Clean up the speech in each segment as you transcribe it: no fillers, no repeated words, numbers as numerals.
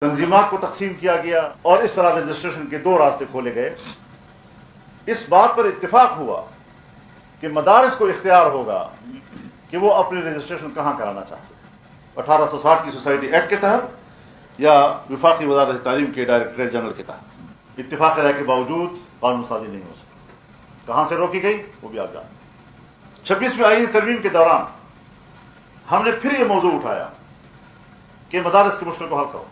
تنظیمات کو تقسیم کیا گیا اور اس طرح رجسٹریشن کے دو راستے کھولے گئے۔ اس بات پر اتفاق ہوا کہ مدارس کو اختیار ہوگا کہ وہ اپنی رجسٹریشن کہاں کرانا چاہتے ہیں، 1860 کی سوسائٹی ایکٹ کے تحت یا وفاقی وزارت تعلیم کے ڈائریکٹریٹ جنرل کے تحت۔ اتفاق رائے کے باوجود قانون سازی نہیں ہو سکی۔ کہاں سے روکی گئی وہ بھی آپ جانتے ہیں۔ 26ویں آئینی ترمیم کے دوران ہم نے پھر یہ موضوع اٹھایا کہ مدارس کی مشکل کو حل کرو۔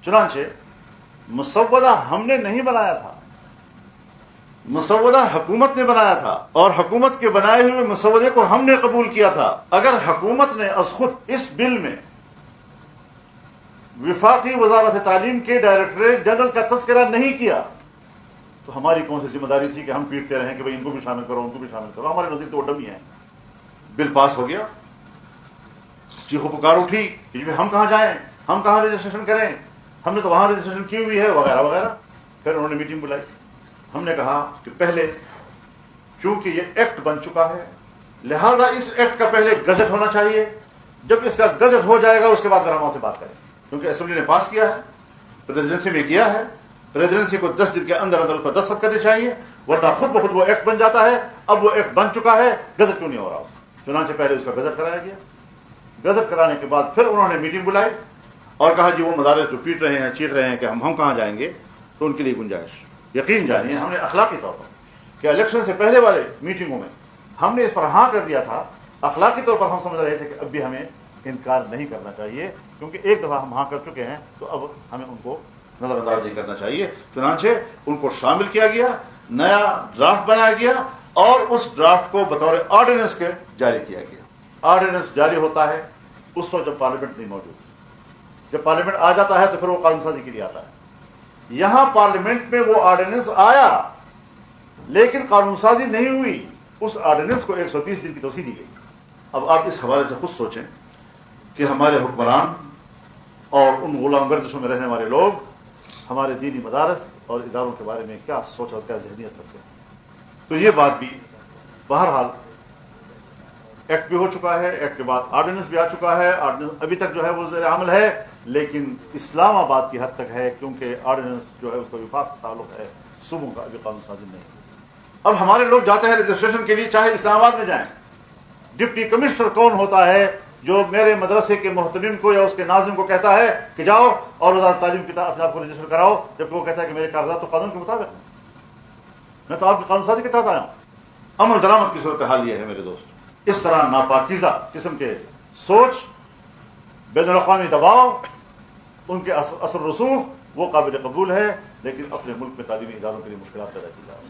چنانچہ مسودہ ہم نے نہیں بنایا تھا، مسودہ حکومت نے بنایا تھا، اور حکومت کے بنائے ہوئے مسودے کو ہم نے قبول کیا تھا۔ اگر حکومت نے از خود اس بل میں وفاقی وزارت تعلیم کے ڈائریکٹریٹ جنرل کا تذکرہ نہیں کیا تو ہماری کون سی ذمہ داری تھی کہ ہم پیٹتے رہیں کہ بھئی ان کو بھی شامل کرو، ان کو بھی شامل کرو۔ ہمارے نزدیک تو وہ ڈمی ہیں۔ بل پاس ہو گیا، چیخو پکار اٹھی کہ ہم کہاں جائیں، ہم کہاں رجسٹریشن کریں، ہم نے تو وہاں رجسٹریشن کی ہوئی ہے وغیرہ وغیرہ۔ پھر انہوں نے میٹنگ بلائی۔ ہم نے کہا کہ پہلے چونکہ یہ ایکٹ بن چکا ہے لہذا اس ایکٹ کا پہلے گزٹ ہونا چاہیے۔ جب اس کا گزٹ ہو جائے گا اس کے بعد پھر ہم وہاں سے بات کریں، کیونکہ اسمبلی نے پاس کیا ہے، پریزیڈنسی میں کیا ہے، پریزیڈنسی کو 10 دن کے اندر اندر اس پر دستخط کرنے چاہیے، ورنہ خود بخود وہ ایکٹ بن جاتا ہے۔ اب وہ ایکٹ بن چکا ہے، گزٹ کیوں نہیں ہو رہا؟ چنانچہ پہلے اس کا گزٹ کرایا گیا۔ گزٹ کرانے کے بعد پھر انہوں نے میٹنگ بلائی اور کہا جی وہ مدارس جو پیٹ رہے ہیں، چیخ رہے ہیں کہ ہم کہاں جائیں گے، تو ان کے لیے گنجائش۔ یقین جانیے ہم نے اخلاقی طور پر کہ الیکشن سے پہلے والے میٹنگوں میں ہم نے اس پر ہاں کر دیا تھا۔ اخلاقی طور پر ہم سمجھ رہے تھے کہ اب بھی ہمیں انکار نہیں کرنا چاہیے، کیونکہ ایک دفعہ ہم ہاں کر چکے ہیں تو اب ہمیں ان کو نظر انداز نہیں کرنا چاہیے۔ چنانچہ ان کو شامل کیا گیا، نیا ڈرافٹ بنایا گیا اور اس ڈرافٹ کو بطور آرڈیننس کے جاری کیا گیا۔ آرڈیننس جاری ہوتا ہے اس وقت جب پارلیمنٹ نہیں موجود۔ جب پارلیمنٹ آ جاتا ہے تو پھر وہ قانون سازی کے لیے آتا ہے۔ یہاں پارلیمنٹ میں وہ آرڈیننس آیا لیکن قانون سازی نہیں ہوئی، اس آرڈیننس کو 120 دن کی توسیع دی گئی۔ اب آپ اس حوالے سے خود سوچیں کہ ہمارے حکمران اور ان غلام گردشوں میں رہنے والے لوگ ہمارے دینی مدارس اور اداروں کے بارے میں کیا سوچ اور کیا ذہنیت رکھتے ہیں۔ تو یہ بات بھی بہرحال ایکٹ بھی ہو چکا ہے، ایکٹ کے بعد آرڈیننس بھی آ چکا ہے۔ آرڈیننس ابھی تک جو ہے وہ زیر عمل ہے، لیکن اسلام آباد کی حد تک ہے، کیونکہ آرڈیننس جو ہے اس کا وفاق سے تعلق ہے، صوبوں کا ابھی قانون سازی نہیں ہے۔ اب ہمارے لوگ جاتے ہیں رجسٹریشن کے لیے، چاہے اسلام آباد میں جائیں، ڈپٹی کمشنر کون ہوتا ہے جو میرے مدرسے کے محتمم کو یا اس کے ناظم کو کہتا ہے کہ جاؤ اور وزارت تعلیم کے اپنے آپ کو رجسٹر کراؤ، جبکہ وہ کہتا ہے کہ میرے کاغذات تو قانون کے مطابق ہیں، میں تو آپ کی قانون سازی کے تحت آیا ہوں۔ عمل درآمد کی صورتحال یہ ہے میرے دوست۔ اس طرح ناپاکیزہ قسم کے سوچ، بین الاقوامی دباؤ، ان کے اثر رسوخ وہ قابل قبول ہے، لیکن اپنے ملک میں تعلیمی اداروں کے لیے مشکلات پیدا کی جا رہی ہیں۔